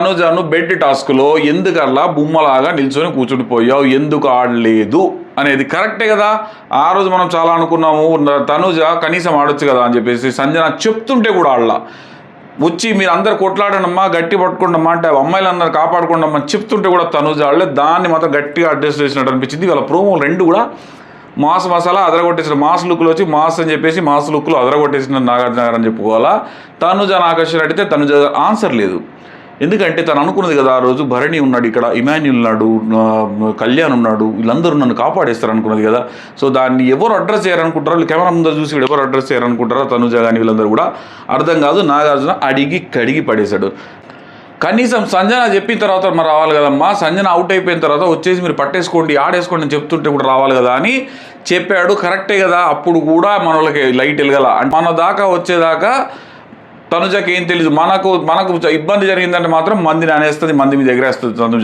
తనుజను bed టాస్క్లో ఎందుకల్లా బొమ్మలాగా నిల్చొని కూర్చుండిపోయావు, ఎందుకు ఆడలేదు అనేది కరెక్టే కదా. ఆ రోజు మనం చాలా అనుకున్నాము తనుజ కనీసం ఆడొచ్చు కదా అని చెప్పేసి. సంజన చెప్తుంటే కూడా ఆడలా. వచ్చి మీరు అందరు కొట్లాడనమ్మా, గట్టి పట్టుకోండమ్మా అంటే అమ్మాయిలందరూ కాపాడుకోండమ్మా చెప్తుంటే కూడా తనుజ ఆడలేదు. దాన్ని మాత్రం గట్టిగా అడ్జస్ట్ చేసినట్టు అనిపించింది. వాళ్ళ ప్రోమోలు రెండు కూడా మాస్ మసాలా అదరగొట్టేసిన, మాస్ లుక్లో వచ్చి మాస్ అని చెప్పేసి మాస్ లుక్లో అదరగొట్టేసిన నాగార్జున గారు అని చెప్పుకోవాలా. తనుజ ఆకర్షణ అడిగితే తనుజ ఆన్సర్ లేదు. ఎందుకంటే తను అనుకున్నది కదా, ఆ రోజు భరణి ఉన్నాడు, ఇక్కడ ఇమాన్యుల్ ఉన్నాడు, కళ్యాణ్ ఉన్నాడు, వీళ్ళందరూ నన్ను కాపాడేస్తారు అనుకున్నది కదా. సో దాన్ని ఎవరు అడ్రస్ చేయాలనుకుంటారో, కెమెరా ముందర చూసి ఎవరు అడ్రస్ చేయాలనుకుంటారో తనుజ కానీ వీళ్ళందరూ కూడా అర్థం కాదు. నాగార్జున అడిగి కడిగి పడేశాడు. కనీసం సంజన చెప్పిన తర్వాత మరి రావాలి కదమ్మా, సంజన అవుట్ అయిపోయిన తర్వాత వచ్చేసి మీరు పట్టేసుకోండి ఆడేసుకోండి అని చెప్తుంటే కూడా రావాలి కదా అని చెప్పాడు. కరెక్టే కదా. అప్పుడు కూడా మన వాళ్ళకి లైట్ వెలగల. మన దాకా వచ్చేదాకా తనుజకి ఏం తెలీదు. మనకు ఇబ్బంది జరిగిందంటే మాత్రం మందిని అనేస్తుంది, మంది మీద ఎగరేస్తుంది తనుజ.